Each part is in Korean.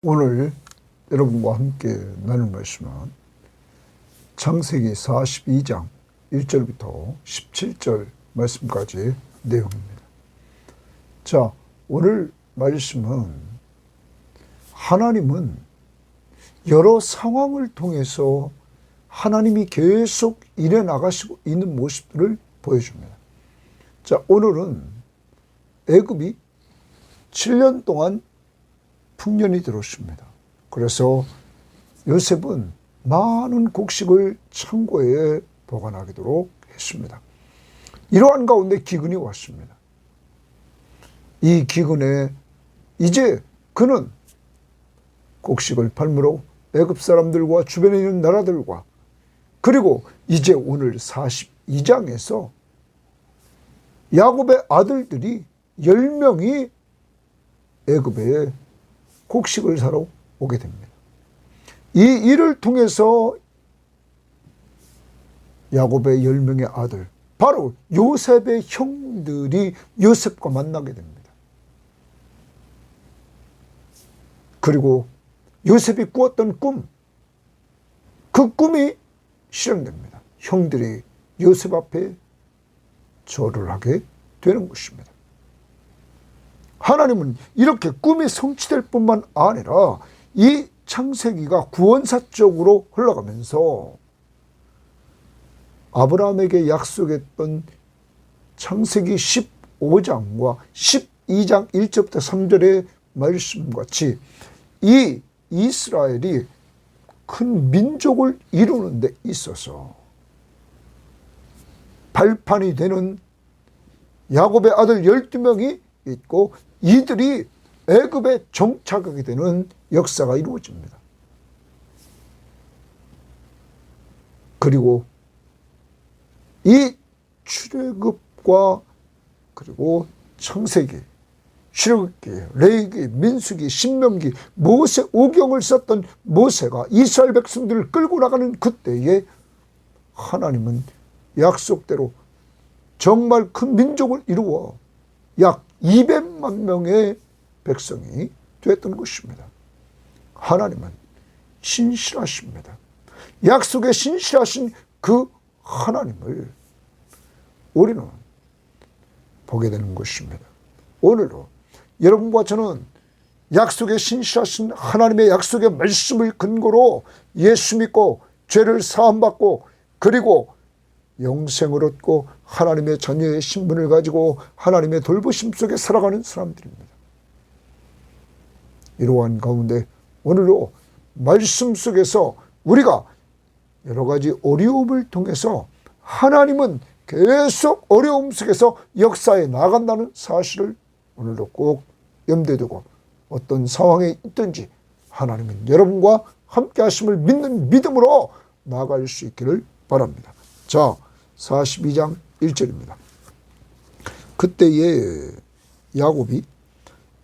오늘 여러분과 함께 나눌 말씀은 창세기 42장 1절부터 17절 말씀까지 내용입니다. 자, 오늘 말씀은 하나님은 여러 상황을 통해서 하나님이 계속 일해 나가시고 있는 모습들을 보여줍니다. 자, 오늘은 애굽이 7년 동안 풍년이 들었습니다. 그래서 요셉은 많은 곡식을 창고에 보관하도록 했습니다. 이러한 가운데 기근이 왔습니다. 이 기근에 이제 그는 곡식을 팔므로 애굽 사람들과 주변에 있는 나라들과 그리고 이제 오늘 42장에서 야곱의 아들들이 10명이 애굽에 곡식을 사러 오게 됩니다. 이 일을 통해서 야곱의 10명의 아들, 바로 요셉의 형들이 요셉과 만나게 됩니다. 그리고 요셉이 꾸었던 꿈, 그 꿈이 실현됩니다. 형들이 요셉 앞에 절을 하게 되는 것입니다. 하나님은 이렇게 꿈이 성취될 뿐만 아니라 이 창세기가 구원사적으로 흘러가면서 아브라함에게 약속했던 창세기 15장과 12장 1절부터 3절의 말씀같이 이 이스라엘이 큰 민족을 이루는 데 있어서 발판이 되는 야곱의 아들 12명이 있고 이들이 애굽에 정착하게 되는 역사가 이루어집니다. 그리고 이 출애굽과 그리고 창세기, 출애굽기, 레위기, 민수기, 신명기, 모세 오경을 썼던 모세가 이스라엘 백성들을 끌고 나가는 그때에 하나님은 약속대로 정말 큰 민족을 이루어 약 200만 명의 백성이 됐던 것입니다. 하나님은 신실하십니다. 약속에 신실하신 그 하나님을 우리는 보게 되는 것입니다. 오늘도 여러분과 저는 약속에 신실하신 하나님의 약속의 말씀을 근거로 예수 믿고 죄를 사함받고 그리고 영생을 얻고 하나님의 자녀의 신분을 가지고 하나님의 돌보심 속에 살아가는 사람들입니다. 이러한 가운데 오늘도 말씀 속에서 우리가 여러 가지 어려움을 통해서 하나님은 계속 어려움 속에서 역사에 나간다는 사실을 오늘도 꼭 염두에 두고 어떤 상황에 있든지 하나님은 여러분과 함께 하심을 믿는 믿음으로 나아갈 수 있기를 바랍니다. 자, 42장 1절입니다. 그때에 야곱이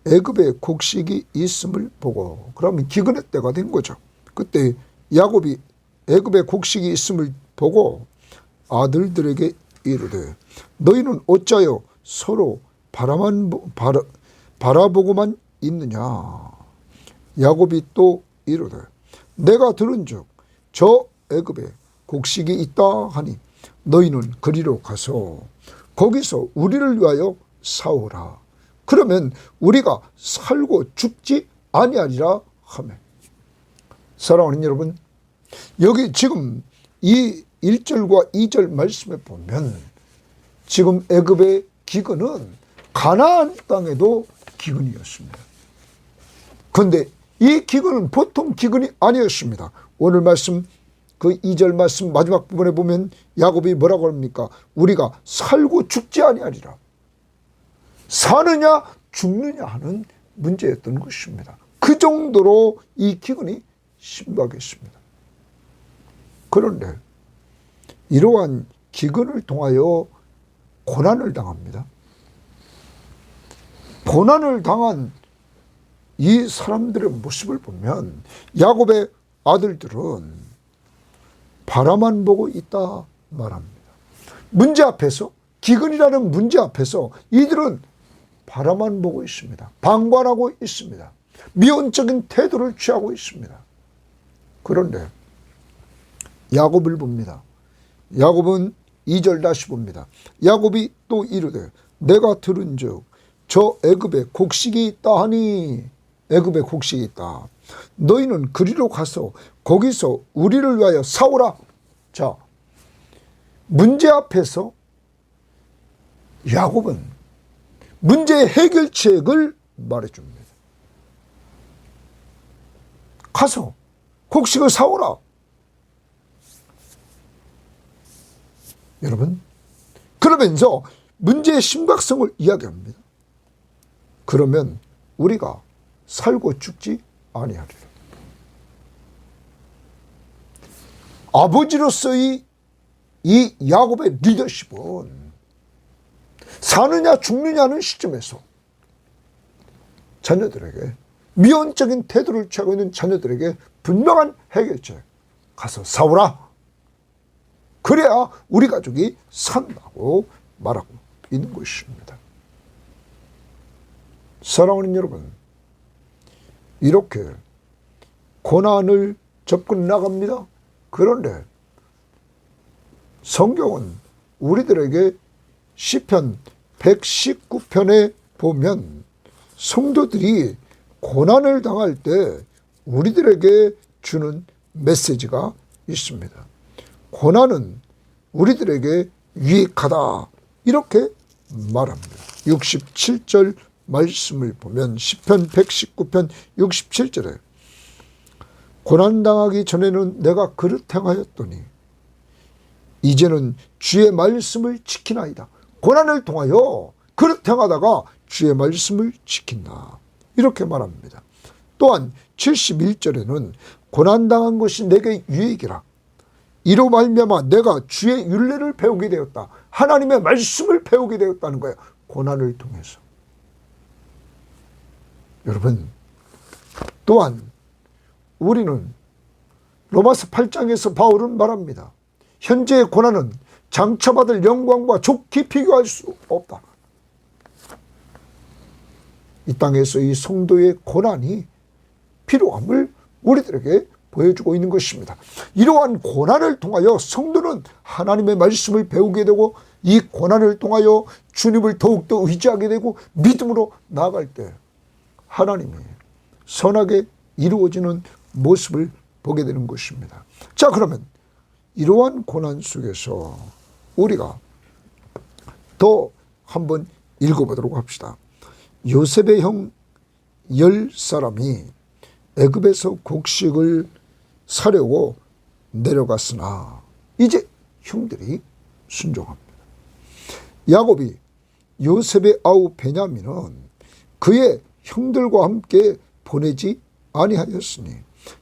애굽에 곡식이 있음을 보고, 그러면 기근의 때가 된 거죠. 그때 야곱이 애굽에 곡식이 있음을 보고 아들들에게 이르되 너희는 어찌하여 서로 바라보고만 있느냐. 야곱이 또 이르되 내가 들은즉 저 애굽에 곡식이 있다 하니 너희는 그리로 가서 거기서 우리를 위하여 사오라. 그러면 우리가 살고 죽지 아니하리라 하매. 사랑하는 여러분, 여기 지금 이 1절과 2절 말씀에 보면 지금 애굽의 기근은 가나안 땅에도 기근이었습니다. 그런데 이 기근은 보통 기근이 아니었습니다. 오늘 말씀 그 2절 말씀 마지막 부분에 보면 야곱이 뭐라고 합니까? 우리가 살고 죽지 아니하리라. 사느냐 죽느냐 하는 문제였던 것입니다. 그 정도로 이 기근이 심각했습니다. 그런데 이러한 기근을 통하여 고난을 당합니다. 고난을 당한 이 사람들의 모습을 보면 야곱의 아들들은 바라만 보고 있다 말합니다. 문제 앞에서, 기근이라는 문제 앞에서 이들은 바라만 보고 있습니다. 방관하고 있습니다. 미온적인 태도를 취하고 있습니다. 그런데 야곱을 봅니다. 야곱은 2절 다시 봅니다. 야곱이 또 이르되 내가 들은즉 저 애굽에 곡식이 있다 하니, 애굽에 곡식이 있다. 너희는 그리로 가서 거기서 우리를 위하여 사오라. 자, 문제 앞에서 야곱은 문제의 해결책을 말해줍니다. 가서 곡식을 사오라. 여러분, 그러면서 문제의 심각성을 이야기합니다. 그러면 우리가 살고 죽지 아니하리라. 아버지로서의 이 야곱의 리더십은 사느냐 죽느냐는 시점에서 자녀들에게, 미온적인 태도를 취하고 있는 자녀들에게 분명한 해결책, 가서 싸우라. 그래야 우리 가족이 산다고 말하고 있는 것입니다. 사랑하는 여러분, 이렇게 고난을 접근 나갑니다. 그런데 성경은 우리들에게 시편 119편에 보면 성도들이 고난을 당할 때 우리들에게 주는 메시지가 있습니다. 고난은 우리들에게 유익하다, 이렇게 말합니다. 67절 말씀을 보면 시편 119편 67절에 고난당하기 전에는 내가 그릇 행하였더니 이제는 주의 말씀을 지키나이다. 고난을 통하여 그릇 행하다가 주의 말씀을 지킨다, 이렇게 말합니다. 또한 71절에는 고난당한 것이 내게 유익이라. 이로 말미암아 내가 주의 율례를 배우게 되었다. 하나님의 말씀을 배우게 되었다는 거예요. 고난을 통해서. 여러분, 또한 우리는 로마서 8장에서 바울은 말합니다. 현재의 고난은 장차받을 영광과 좋게 비교할 수 없다. 이 땅에서 이 성도의 고난이 필요함을 우리들에게 보여주고 있는 것입니다. 이러한 고난을 통하여 성도는 하나님의 말씀을 배우게 되고, 이 고난을 통하여 주님을 더욱더 의지하게 되고, 믿음으로 나아갈 때 하나님이 선하게 이루어지는 모습을 보게 되는 것입니다. 자, 그러면 이러한 고난 속에서 우리가 더 한번 읽어보도록 합시다. 요셉의 형 10사람이 애굽에서 곡식을 사려고 내려갔으나 이제 형들이 순종합니다. 야곱이 요셉의 아우 베냐민은 그의 형들과 함께 보내지 아니하였으니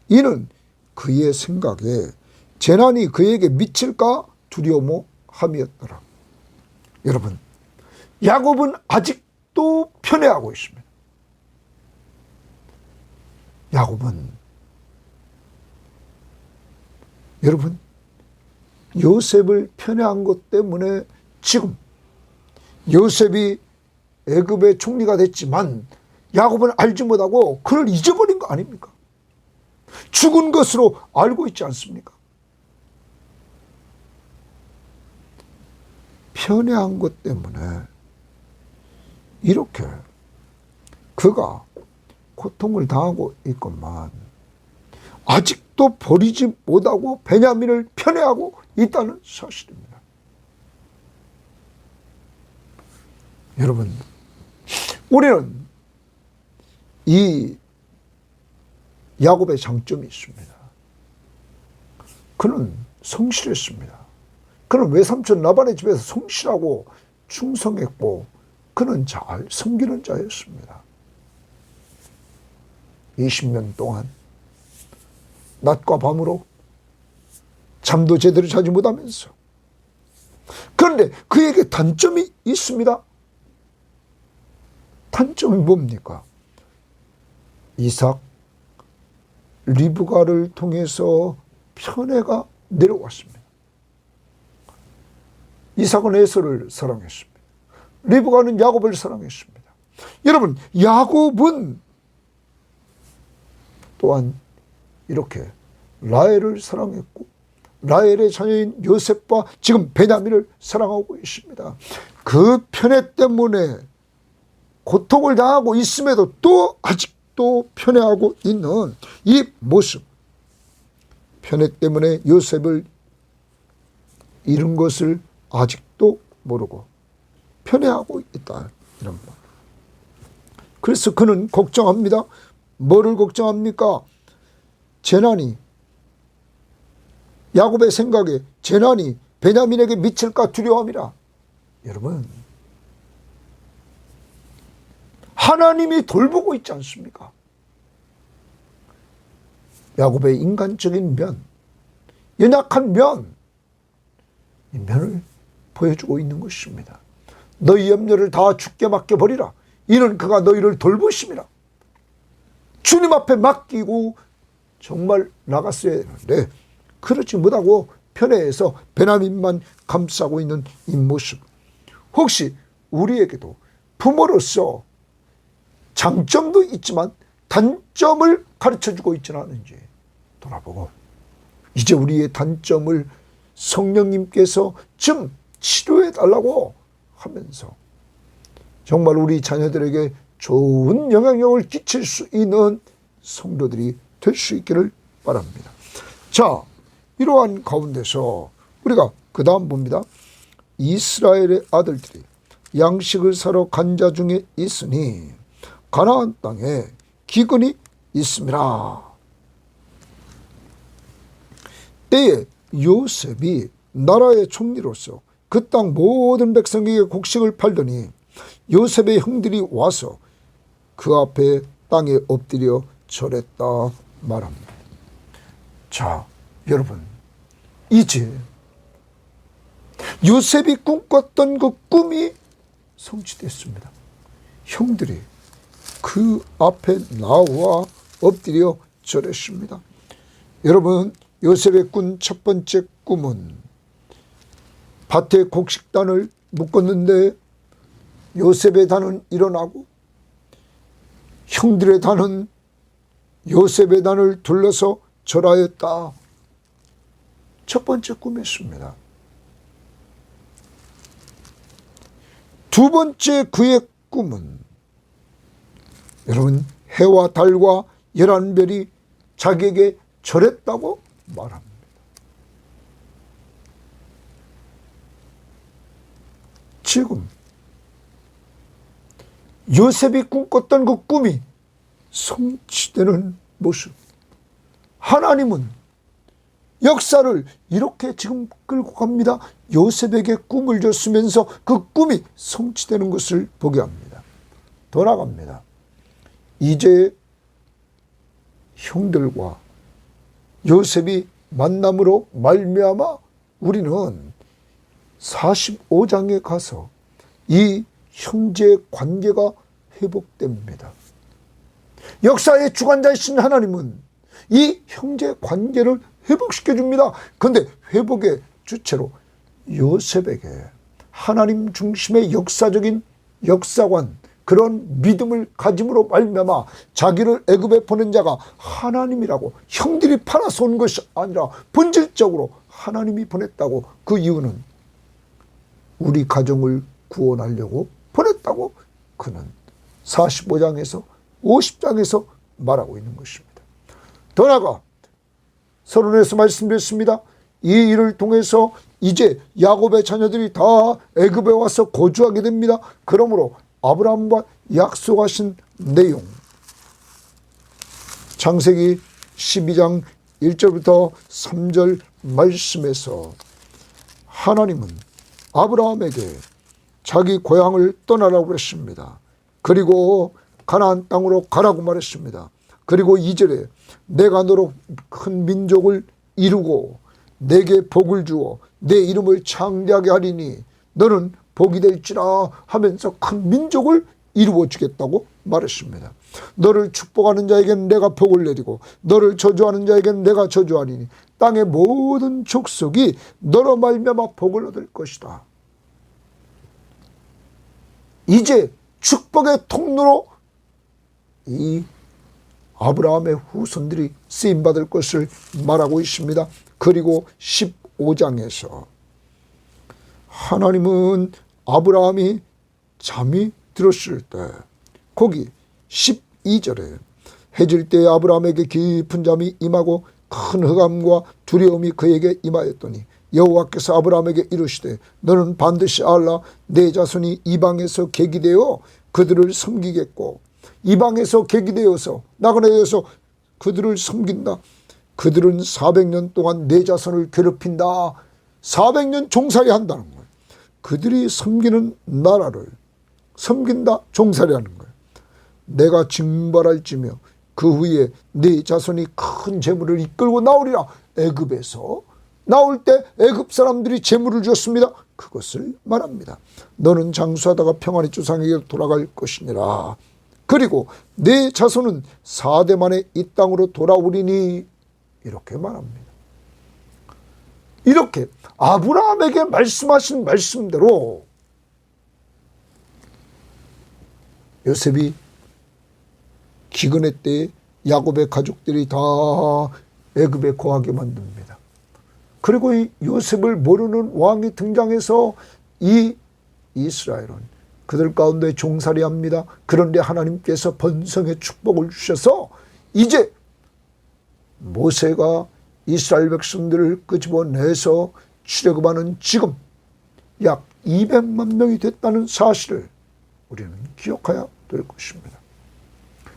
이는 그의 생각에 재난이 그에게 미칠까 두려워함이었더라. 여러분, 야곱은 아직도 편애하고 있습니다. 야곱은, 여러분, 요셉을 편애한 것 때문에 지금 요셉이 애굽의 총리가 됐지만 야곱은 알지 못하고 그를 잊어버린 거 아닙니까? 죽은 것으로 알고 있지 않습니까? 편애한 것 때문에 이렇게 그가 고통을 당하고 있건만 아직도 버리지 못하고 베냐민을 편애하고 있다는 사실입니다. 여러분, 우리는 이 야곱의 장점이 있습니다. 그는 성실했습니다. 그는 외삼촌 라반의 집에서 성실하고 충성했고 그는 잘 섬기는 자였습니다. 20년 동안 낮과 밤으로 잠도 제대로 자지 못하면서. 그런데 그에게 단점이 있습니다. 단점이 뭡니까? 이삭, 리브가를 통해서 편애가 내려왔습니다. 이삭은 에서를 사랑했습니다. 리브가는 야곱을 사랑했습니다. 여러분, 야곱은 또한 이렇게 라헬을 사랑했고 라헬의 자녀인 요셉과 지금 베냐민을 사랑하고 있습니다. 그 편애 때문에 고통을 당하고 있음에도 또 아직도 편애하고 있는 이 모습, 편애 때문에 요셉을 잃은 것을 아직도 모르고 편애하고 있다, 이런 말. 그래서 그는 걱정합니다. 뭐를 걱정합니까? 재난이, 야곱의 생각에 재난이 베냐민에게 미칠까 두려움이라. 여러분, 하나님이 돌보고 있지 않습니까? 야곱의 인간적인 면, 연약한 면, 이 면을 보여주고 있는 것입니다. 너희 염려를 다 주께 맡겨버리라. 이는 그가 너희를 돌보심이라. 주님 앞에 맡기고 정말 나갔어야 되는데 그렇지 못하고 편애해서 베냐민만 감싸고 있는 이 모습. 혹시 우리에게도 부모로서 장점도 있지만 단점을 가르쳐주고 있지는 않은지 돌아보고 이제 우리의 단점을 성령님께서 좀 치료해달라고 하면서 정말 우리 자녀들에게 좋은 영향력을 끼칠 수 있는 성도들이 될 수 있기를 바랍니다. 자, 이러한 가운데서 우리가 그 다음 봅니다. 이스라엘의 아들들이 양식을 사러 간 자 중에 있으니 가나안 땅에 기근이 있음이라. 때에 요셉이 나라의 총리로서 그 땅 모든 백성에게 곡식을 팔더니 요셉의 형들이 와서 그 앞에 땅에 엎드려 절했다 말합니다. 자, 여러분, 이제 요셉이 꿈꿨던 그 꿈이 성취됐습니다. 형들이 그 앞에 나와 엎드려 절했습니다. 여러분, 요셉의 꾼 첫 번째 꿈은 밭에 곡식단을 묶었는데 요셉의 단은 일어나고 형들의 단은 요셉의 단을 둘러서 절하였다. 첫 번째 꿈이었습니다. 두 번째 그의 꿈은 여러분, 해와 달과 11별이 자기에게 절했다고 말합니다. 지금 요셉이 꿈꿨던 그 꿈이 성취되는 모습. 하나님은 역사를 이렇게 지금 끌고 갑니다. 요셉에게 꿈을 줬으면서 그 꿈이 성취되는 것을 보게 합니다. 돌아갑니다. 이제 형들과 요셉이 만남으로 말미암아 우리는 45장에 가서 이 형제 관계가 회복됩니다. 역사의 주관자이신 하나님은 이 형제 관계를 회복시켜 줍니다. 그런데 회복의 주체로 요셉에게 하나님 중심의 역사적인 역사관, 그런 믿음을 가짐으로 말미암아 자기를 애굽에 보낸 자가 하나님이라고, 형들이 팔아서 온 것이 아니라 본질적으로 하나님이 보냈다고. 그 이유는 우리 가정을 구원하려고 보냈다고 그는 45장에서 50장에서 말하고 있는 것입니다. 더 나아가 서론에서 말씀드렸습니다. 이 일을 통해서 이제 야곱의 자녀들이 다 애굽에 와서 거주하게 됩니다. 그러므로 아브라함과 약속하신 내용, 창세기 12장 1절부터 3절 말씀에서 하나님은 아브라함에게 자기 고향을 떠나라고 그랬습니다. 그리고 가나안 땅으로 가라고 말했습니다. 그리고 2절에 내가 너로 큰 민족을 이루고 내게 복을 주어 내 이름을 창대하게 하리니 너는 복이 될지라 하면서 큰 민족을 이루어 주겠다고 말했습니다. 너를 축복하는 자에게는 내가 복을 내리고 너를 저주하는 자에게는 내가 저주하리니 땅의 모든 족속이 너로 말미암아 복을 얻을 것이다. 이제 축복의 통로로 이 아브라함의 후손들이 쓰임받을 것을 말하고 있습니다. 그리고 15장에서 하나님은 아브라함이 잠이 들었을 때 거기 12절에 해질 때에 아브라함에게 깊은 잠이 임하고 큰 흑암과 두려움이 그에게 임하였더니 여호와께서 아브라함에게 이르시되 너는 반드시 알라 내 자손이 이방에서 계기되어 그들을 섬기겠고 이방에서 계기되어서 나그네에서 그들을 섬긴다. 그들은 400년 동안 내 자손을 괴롭힌다. 400년 종살이 한다는 거예요. 그들이 섬기는 나라를 섬긴다, 종살이하는 거예요. 내가 징벌할지며 그 후에 네 자손이 큰 재물을 이끌고 나오리라. 애굽에서 나올 때 애굽 사람들이 재물을 줬습니다. 그것을 말합니다. 너는 장수하다가 평안히 조상에게 돌아갈 것이니라. 그리고 네 자손은 4대 만에 이 땅으로 돌아오리니 이렇게 말합니다. 이렇게 아브라함에게 말씀하신 말씀대로 요셉이 기근의 때에 야곱의 가족들이 다 애굽에 거하게 만듭니다. 그리고 이 요셉을 모르는 왕이 등장해서 이 이스라엘은 그들 가운데 종살이합니다. 그런데 하나님께서 번성의 축복을 주셔서 이제 모세가 이스라엘 백성들을 끄집어내서 출애굽하는 지금 약 200만 명이 됐다는 사실을 우리는 기억해야 될 것입니다.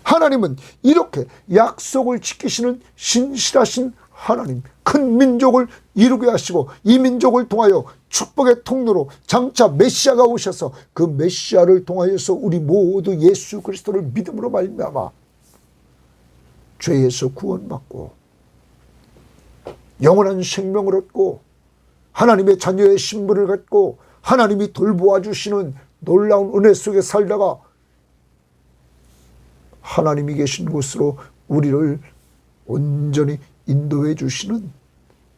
하나님은 이렇게 약속을 지키시는 신실하신 하나님, 큰 민족을 이루게 하시고 이 민족을 통하여 축복의 통로로 장차 메시아가 오셔서 그 메시아를 통하여서 우리 모두 예수 그리스도를 믿음으로 말미암아 죄에서 구원받고 영원한 생명을 얻고 하나님의 자녀의 신분을 갖고 하나님이 돌보아 주시는 놀라운 은혜 속에 살다가 하나님이 계신 곳으로 우리를 온전히 인도해 주시는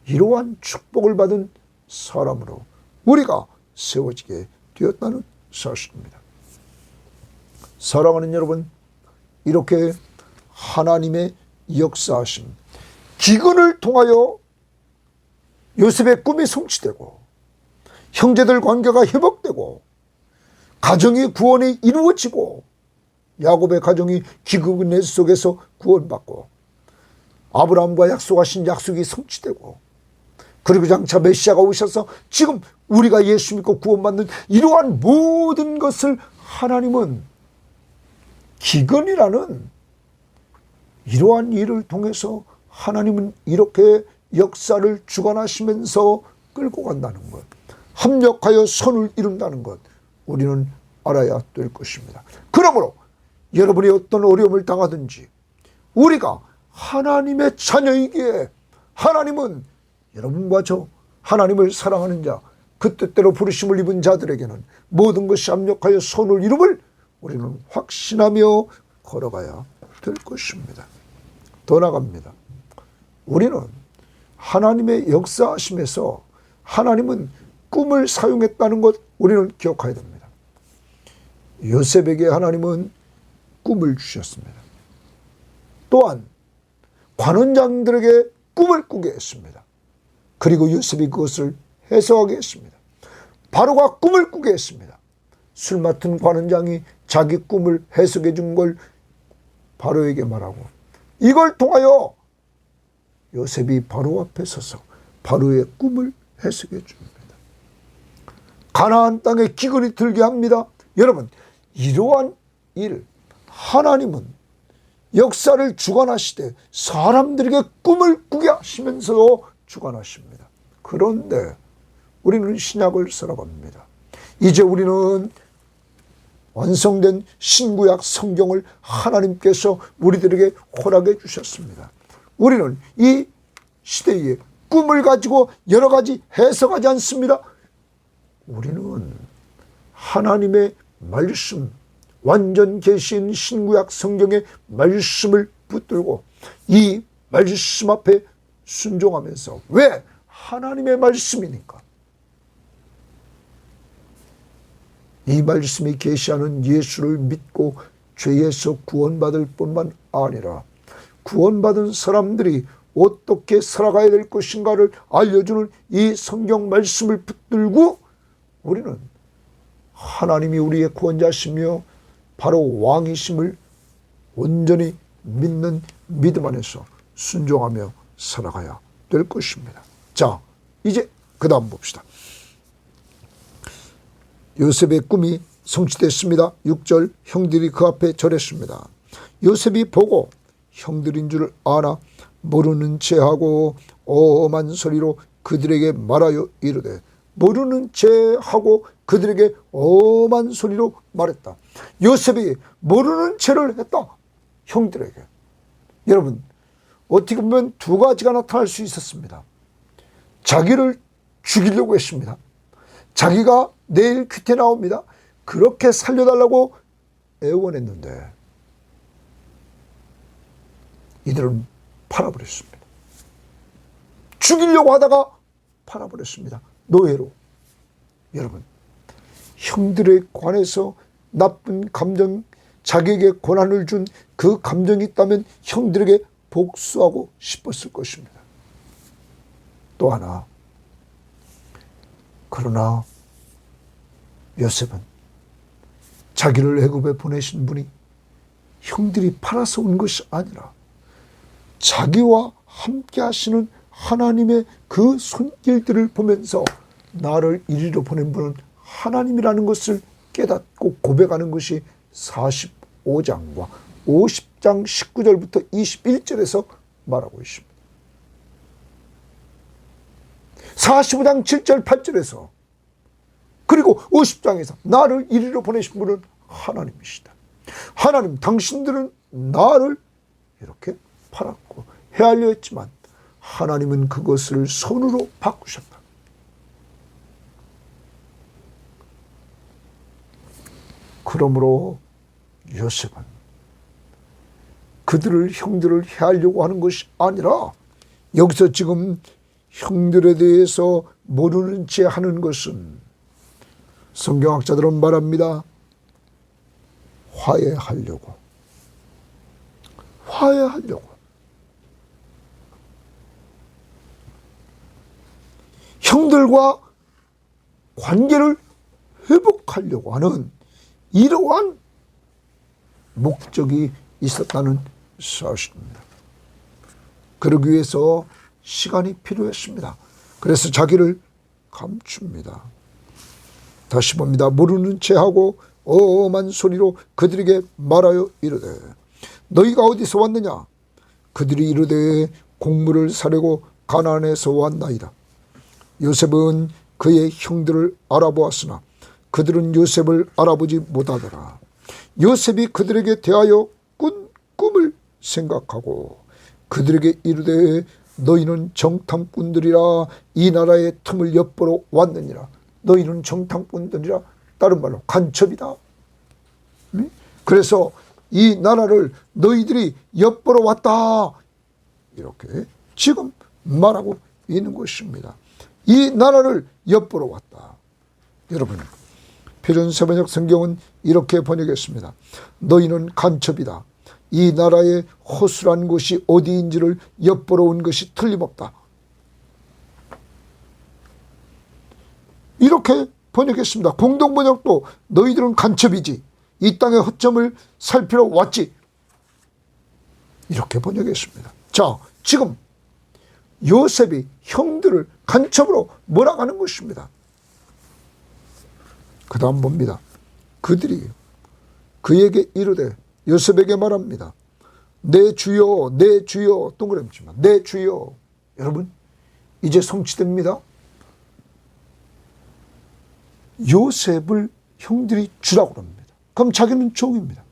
이러한 축복을 받은 사람으로 우리가 세워지게 되었다는 사실입니다. 사랑하는 여러분, 이렇게 하나님의 역사하심, 기근을 통하여 요셉의 꿈이 성취되고 형제들 관계가 회복되고 가정의 구원이 이루어지고 야곱의 가정이 기근의 속에서 구원받고 아브라함과 약속하신 약속이 성취되고 그리고 장차 메시아가 오셔서 지금 우리가 예수 믿고 구원받는 이러한 모든 것을 하나님은 기근이라는 이러한 일을 통해서 하나님은 이렇게 역사를 주관하시면서 끌고 간다는 것, 합력하여 선을 이룬다는 것 우리는 알아야 될 것입니다. 그러므로 여러분이 어떤 어려움을 당하든지 우리가 하나님의 자녀이기에 하나님은 여러분과 저 하나님을 사랑하는 자, 그 뜻대로 부르심을 입은 자들에게는 모든 것이 합력하여 선을 이룸을 우리는 확신하며 걸어가야 될 것입니다. 더 나아갑니다. 우리는 하나님의 역사하심에서 하나님은 꿈을 사용했다는 것 우리는 기억해야 됩니다. 요셉에게 하나님은 꿈을 주셨습니다. 또한 관원장들에게 꿈을 꾸게 했습니다. 그리고 요셉이 그것을 해석하게 했습니다. 바로가 꿈을 꾸게 했습니다. 술 맡은 관원장이 자기 꿈을 해석해 준 걸 바로에게 말하고 이걸 통하여 요셉이 바로 앞에 서서 바로의 꿈을 해석해 줍니다. 가나안 땅에 기근이 들게 합니다. 여러분, 이러한 일 하나님은 역사를 주관하시되 사람들에게 꿈을 꾸게 하시면서 주관하십니다. 그런데 우리는 신약을 살아갑니다. 이제 우리는 완성된 신구약 성경을 하나님께서 우리들에게 허락해 주셨습니다. 우리는 이 시대에 꿈을 가지고 여러 가지 해석하지 않습니다. 우리는 하나님의 말씀, 완전 계신 신구약 성경의 말씀을 붙들고 이 말씀 앞에 순종하면서, 왜? 하나님의 말씀이니까. 이 말씀이 계시하는 예수를 믿고 죄에서 구원받을 뿐만 아니라 구원받은 사람들이 어떻게 살아가야 될 것인가를 알려주는 이 성경 말씀을 붙들고 우리는 하나님이 우리의 구원자시며 바로 왕이심을 온전히 믿는 믿음 안에서 순종하며 살아가야 될 것입니다. 자, 이제 그 다음 봅시다. 요셉의 꿈이 성취됐습니다. 6절, 형들이 그 앞에 절했습니다. 요셉이 보고 형들인 줄 아나 모르는 체하고 엄한 소리로 그들에게 말하여 이르되, 모르는 체하고 그들에게 엄한 소리로 말했다. 요셉이 모르는 체를 했다. 형들에게. 여러분, 어떻게 보면 두 가지가 나타날 수 있었습니다. 자기를 죽이려고 했습니다. 자기가 내일 퀴테 나옵니다. 그렇게 살려달라고 애원했는데 이들은 팔아버렸습니다. 죽이려고 하다가 팔아버렸습니다. 노예로. 여러분, 형들에 관해서 나쁜 감정, 자기에게 고난을 준 그 감정이 있다면 형들에게 복수하고 싶었을 것입니다. 또 하나, 그러나 요셉은 자기를 애굽에 보내신 분이 형들이 팔아서 온 것이 아니라 자기와 함께 하시는 하나님의 그 손길들을 보면서 나를 이리로 보낸 분은 하나님이라는 것을 깨닫고 고백하는 것이 45장과 50장 19절부터 21절에서 말하고 있습니다. 45장 7절 8절에서 그리고 50장에서 나를 이리로 보내신 분은 하나님이시다. 하나님, 당신들은 나를 이렇게 팔았고 헤아려 했지만 하나님은 그것을 손으로 바꾸셨다. 그러므로 요셉은 그들을, 형들을 해하려고 하는 것이 아니라 여기서 지금 형들에 대해서 모르는 채 하는 것은 성경학자들은 말합니다. 화해하려고. 형들과 관계를 회복하려고 하는 이러한 목적이 있었다는 사실입니다. 그러기 위해서 시간이 필요했습니다. 그래서 자기를 감춥니다. 다시 봅니다. 모르는 체하고 엄한 소리로 그들에게 말하여 이르되, 너희가 어디서 왔느냐? 그들이 이르되 곡물을 사려고 가나안에서 왔나이다. 요셉은 그의 형들을 알아보았으나 그들은 요셉을 알아보지 못하더라. 요셉이 그들에게 대하여 꾼 꿈을 생각하고 그들에게 이르되, 너희는 정탐꾼들이라 이 나라의 틈을 엿보러 왔느니라. 너희는 정탐꾼들이라, 다른 말로 간첩이다. 그래서 이 나라를 너희들이 엿보러 왔다. 이렇게 지금 말하고 있는 것입니다. 이 나라를 엿보러 왔다. 여러분, 표준세번역 성경은 이렇게 번역했습니다. 너희는 간첩이다. 이 나라의 허술한 곳이 어디인지를 엿보러 온 것이 틀림없다. 이렇게 번역했습니다. 공동번역도 너희들은 간첩이지, 이 땅의 허점을 살피러 왔지, 이렇게 번역했습니다. 자, 지금 요셉이 형들을 간첩으로 몰아가는 것입니다. 그 다음 봅니다. 그들이 그에게 이르되, 요셉에게 말합니다. 내 주여, 내 주여, 동그라미 치면 내 주여. 여러분, 이제 성취됩니다. 요셉을 형들이 주라고 합니다. 그럼 자기는 종입니다.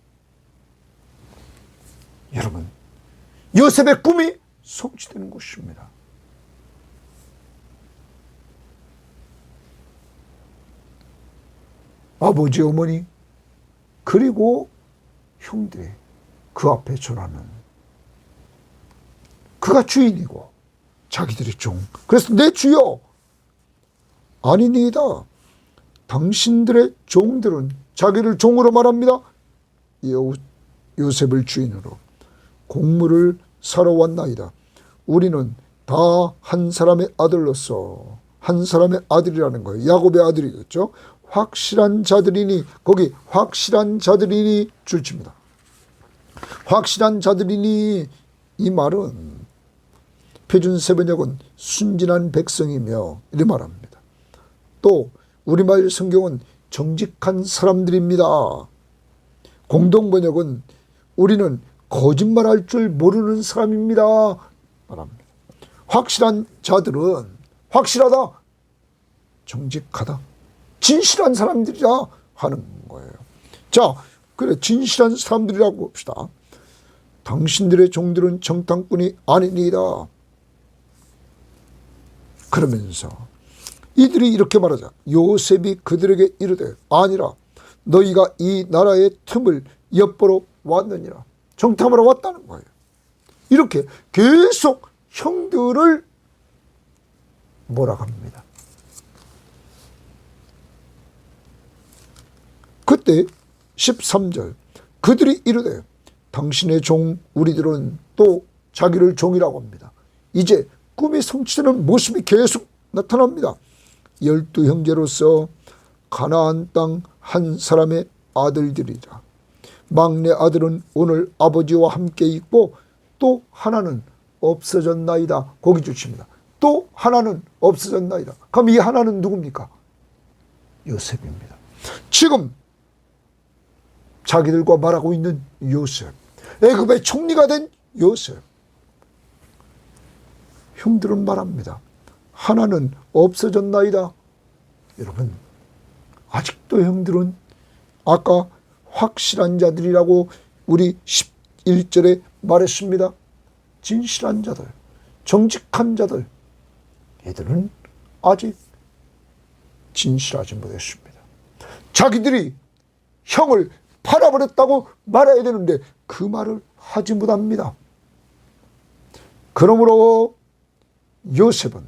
여러분, 요셉의 꿈이 성취되는 것입니다. 아버지, 어머니, 그리고 형들이 그 앞에 전하는, 그가 주인이고 자기들이 종. 그래서 내 주여, 아니니이다. 당신들의 종들은, 자기를 종으로 말합니다. 요셉을 주인으로 곡물을 살아왔나이다. 우리는 다 한 사람의 아들로서, 한 사람의 아들이라는 거예요. 야곱의 아들이겠죠. 확실한 자들이니, 거기 확실한 자들이니 줄칩니다. 확실한 자들이니, 이 말은 표준 세번역은 순진한 백성이며 이렇게 말합니다. 또 우리말 성경은 정직한 사람들입니다. 공동번역은 우리는 거짓말할 줄 모르는 사람입니다 말합니다. 확실한 자들은 확실하다, 정직하다, 진실한 사람들이라 하는 거예요. 자, 그래, 진실한 사람들이라고 봅시다. 당신들의 종들은 정탐꾼이 아니니이다. 그러면서 이들이 이렇게 말하자. 요셉이 그들에게 이르되 아니라 너희가 이 나라의 틈을 엿보러 왔느니라. 정탐하러 왔다는 거예요. 이렇게 계속 형들을 몰아갑니다. 그때 13절 그들이 이르되 당신의 종 우리들은, 또 자기를 종이라고 합니다. 이제 꿈이 성취되는 모습이 계속 나타납니다. 12형제로서 가나안 땅 한 사람의 아들들이라. 막내 아들은 오늘 아버지와 함께 있고 또 하나는 없어졌나이다. 거기 주십니다. 또 하나는 없어졌나이다. 그럼 이 하나는 누굽니까? 요셉입니다. 지금 자기들과 말하고 있는 요셉, 애굽의 총리가 된 요셉. 형들은 말합니다. 하나는 없어졌나이다. 여러분, 아직도 형들은 아까 확실한 자들이라고 우리 11절에 말했습니다. 진실한 자들, 정직한 자들, 얘들은 아직 진실하지 못했습니다. 자기들이 형을 팔아버렸다고 말해야 되는데 그 말을 하지 못합니다. 그러므로 요셉은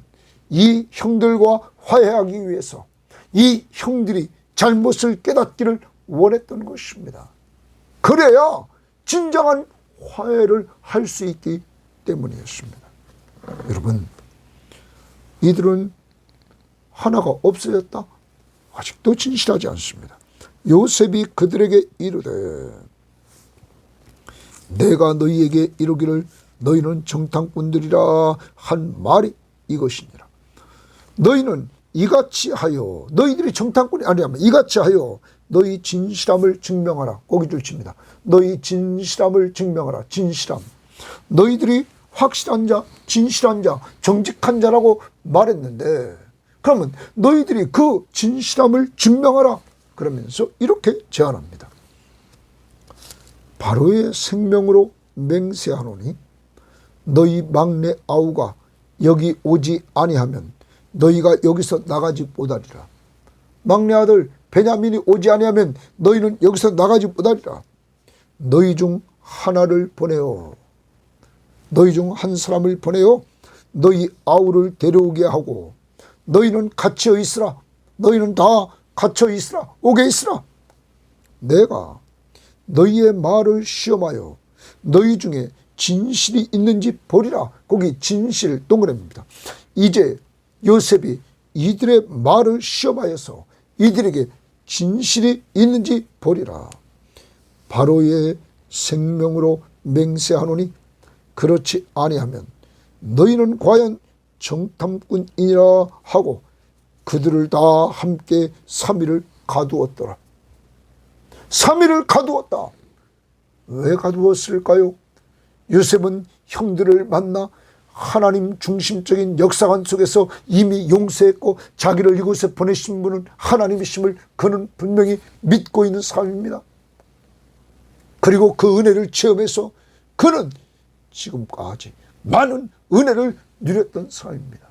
이 형들과 화해하기 위해서 이 형들이 잘못을 깨닫기를 원했던 것입니다. 그래야 진정한 화해를 할 수 있기 때문이었습니다. 여러분, 이들은 하나가 없어졌다? 아직도 진실하지 않습니다. 요셉이 그들에게 이르되 내가 너희에게 이르기를 너희는 정탐꾼들이라 한 말이 이것이니라. 너희는 이같이 하여, 너희들이 정탐꾼이 아니라면 이같이 하여 너희 진실함을 증명하라. 거기 줄칩니다. 너희 진실함을 증명하라. 진실함. 너희들이 확실한 자, 진실한 자, 정직한 자라고 말했는데 그러면 너희들이 그 진실함을 증명하라. 그러면서 이렇게 제안합니다. 바로의 생명으로 맹세하노니 너희 막내 아우가 여기 오지 아니하면 너희가 여기서 나가지 못하리라. 막내 아들 베냐민이 오지 아니하면 너희는 여기서 나가지 못하리라. 너희 중 하나를 보내어, 너희 중 한 사람을 보내어 너희 아우를 데려오게 하고 너희는 갇혀 있으라. 너희는 다 갇혀 있으라. 오게 있으라. 내가 너희의 말을 시험하여 너희 중에 진실이 있는지 보리라. 거기 진실 동그라미입니다. 이제 요셉이 이들의 말을 시험하여서 이들에게 진실이 있는지 보리라. 바로의 생명으로 맹세하노니 그렇지 아니하면 너희는 과연 정탐꾼이라 하고 그들을 다 함께 3일을 가두었더라. 3일을 가두었다. 왜 가두었을까요? 요셉은 형들을 만나 하나님 중심적인 역사관 속에서 이미 용서했고 자기를 이곳에 보내신 분은 하나님이심을 그는 분명히 믿고 있는 사람입니다. 그리고 그 은혜를 체험해서 그는 지금까지 많은 은혜를 누렸던 사람입니다.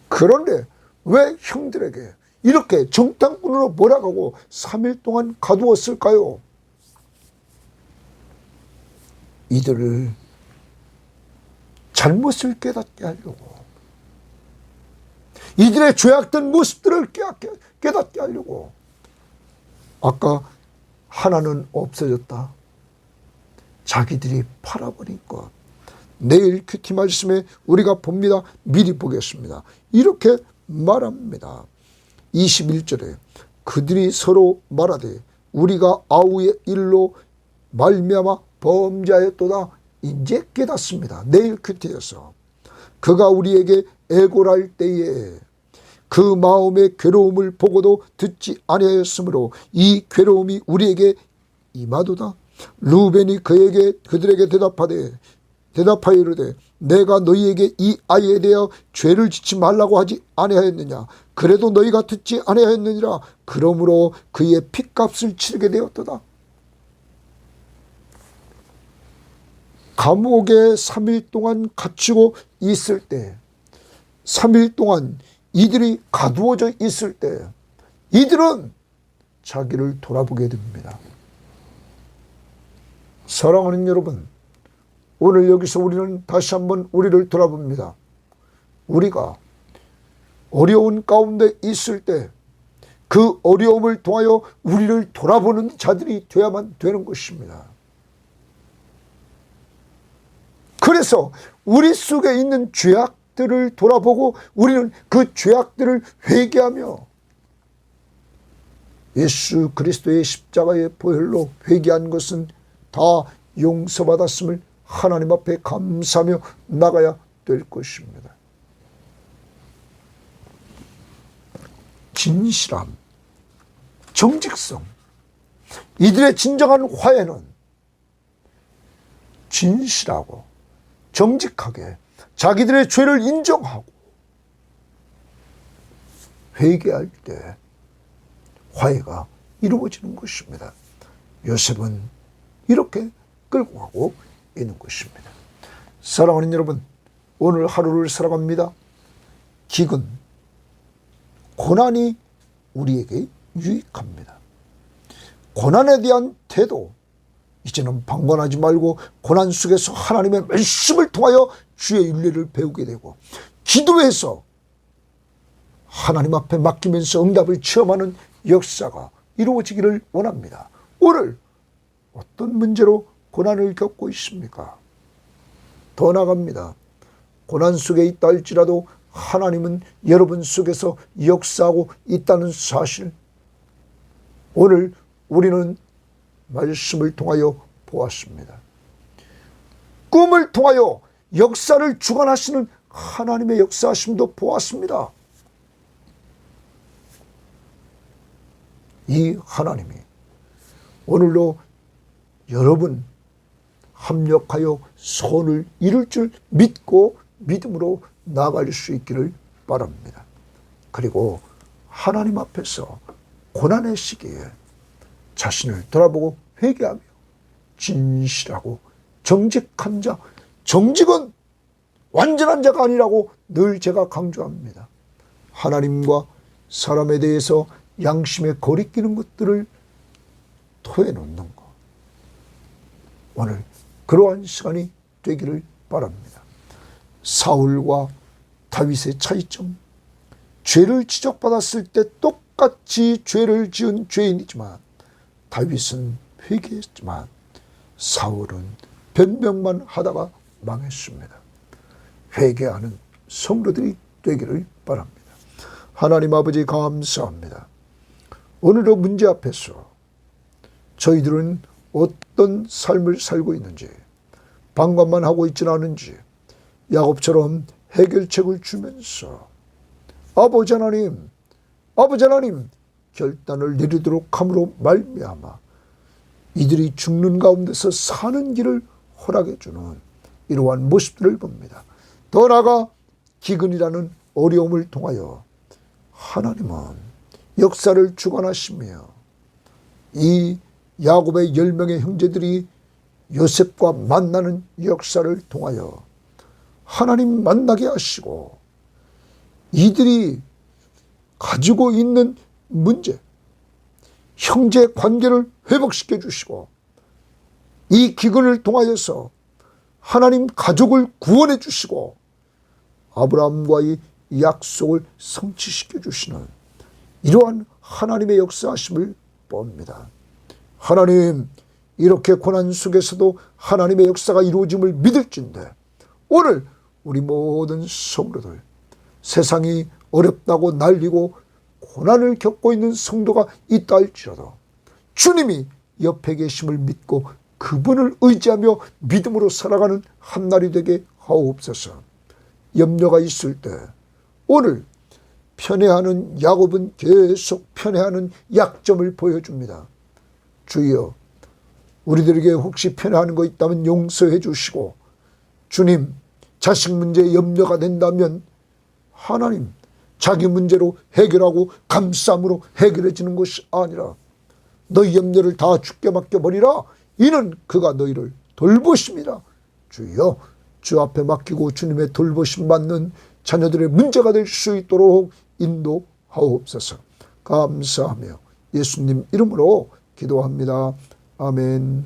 그런데 왜 형들에게 이렇게 정탐꾼으로 몰아가고 3일 동안 가두었을까요? 이들을 잘못을 깨닫게 하려고, 이들의 죄악된 모습들을 깨닫게 하려고. 아까 하나는 없어졌다. 자기들이 팔아버린 것, 내일 큐티 말씀에 우리가 봅니다. 미리 보겠습니다. 이렇게 말합니다. 21절에 그들이 서로 말하되 우리가 아우의 일로 말미암아 범죄하였도다. 이제 깨닫습니다. 내일 큐티에서 그가 우리에게 애골할 때에 그 마음의 괴로움을 보고도 듣지 아니하였으므로 이 괴로움이 우리에게 임하도다. 루벤이 그들에게 대답하여 이르되 내가 너희에게 이 아이에 대하여 죄를 짓지 말라고 하지 아니하였느냐. 그래도 너희가 듣지 아니하였느니라. 그러므로 그의 핏값을 치르게 되었도다. 감옥에 3일 동안 갇히고 있을 때, 3일 동안 이들이 가두어져 있을 때 이들은 자기를 돌아보게 됩니다. 사랑하는 여러분, 오늘 여기서 우리는 다시 한번 우리를 돌아봅니다. 우리가 어려운 가운데 있을 때 그 어려움을 통하여 우리를 돌아보는 자들이 되어야만 되는 것입니다. 그래서 우리 속에 있는 죄악들을 돌아보고 우리는 그 죄악들을 회개하며 예수 그리스도의 십자가의 보혈로 회개한 것은 다 용서받았음을 하나님 앞에 감사하며 나가야 될 것입니다. 진실함, 정직성, 이들의 진정한 화해는 진실하고 정직하게 자기들의 죄를 인정하고 회개할 때 화해가 이루어지는 것입니다. 요셉은 이렇게 끌고 가고 있는 것입니다. 사랑하는 여러분, 오늘 하루를 살아갑니다. 기근, 고난이 우리에게 유익합니다. 고난에 대한 태도, 이제는 방관하지 말고 고난 속에서 하나님의 말씀을 통하여 주의 윤리를 배우게 되고 기도해서 하나님 앞에 맡기면서 응답을 체험하는 역사가 이루어지기를 원합니다. 오늘 어떤 문제로 고난을 겪고 있습니까? 더 나아갑니다. 고난 속에 있다 할지라도 하나님은 여러분 속에서 역사하고 있다는 사실, 오늘 우리는 말씀을 통하여 보았습니다. 꿈을 통하여 역사를 주관하시는 하나님의 역사하심도 보았습니다. 이 하나님이 오늘도 여러분 합력하여 소원을 이룰 줄 믿고 믿음으로 나아갈 수 있기를 바랍니다. 그리고 하나님 앞에서 고난의 시기에 자신을 돌아보고 회개하며 진실하고 정직한 자, 정직은 완전한 자가 아니라고 늘 제가 강조합니다. 하나님과 사람에 대해서 양심에 거리끼는 것들을 토해놓는 것, 오늘 그러한 시간이 되기를 바랍니다. 사울과 다윗의 차이점, 죄를 지적받았을 때 똑같이 죄를 지은 죄인이지만 다윗은 회개했지만 사울은 변명만 하다가 망했습니다. 회개하는 성도들이 되기를 바랍니다. 하나님 아버지 감사합니다. 오늘의 문제 앞에서 저희들은 어떤 삶을 살고 있는지, 방관만 하고 있지는 않은지 야곱처럼 해결책을 주면서 아버지 하나님 결단을 내리도록 함으로 말미암아 이들이 죽는 가운데서 사는 길을 허락해 주는 이러한 모습들을 봅니다. 더 나아가 기근이라는 어려움을 통하여 하나님은 역사를 주관하시며 이 야곱의 10명의 형제들이 요셉과 만나는 역사를 통하여 하나님 만나게 하시고 이들이 가지고 있는 문제, 형제 관계를 회복시켜 주시고 이 기근을 통하여서 하나님 가족을 구원해 주시고 아브라함과의 약속을 성취시켜 주시는 이러한 하나님의 역사하심을 봅니다. 하나님, 이렇게 고난 속에서도 하나님의 역사가 이루어짐을 믿을진데 오늘 우리 모든 성도들, 세상이 어렵다고 난리고 고난을 겪고 있는 성도가 있다 할지라도 주님이 옆에 계심을 믿고 그분을 의지하며 믿음으로 살아가는 한날이 되게 하옵소서. 염려가 있을 때 오늘 편애하는 야곱은 계속 편애하는 약점을 보여줍니다. 주여, 우리들에게 혹시 편애하는 거 있다면 용서해 주시고, 주님, 자식 문제에 염려가 된다면 하나님 자기 문제로 해결하고 감싸움으로 해결해지는 것이 아니라 너희 염려를 다 주께 맡겨버리라. 이는 그가 너희를 돌보십니다. 주여, 주 앞에 맡기고 주님의 돌보심 받는 자녀들의 문제가 될 수 있도록 인도하옵소서. 감사하며 예수님 이름으로 기도합니다. 아멘.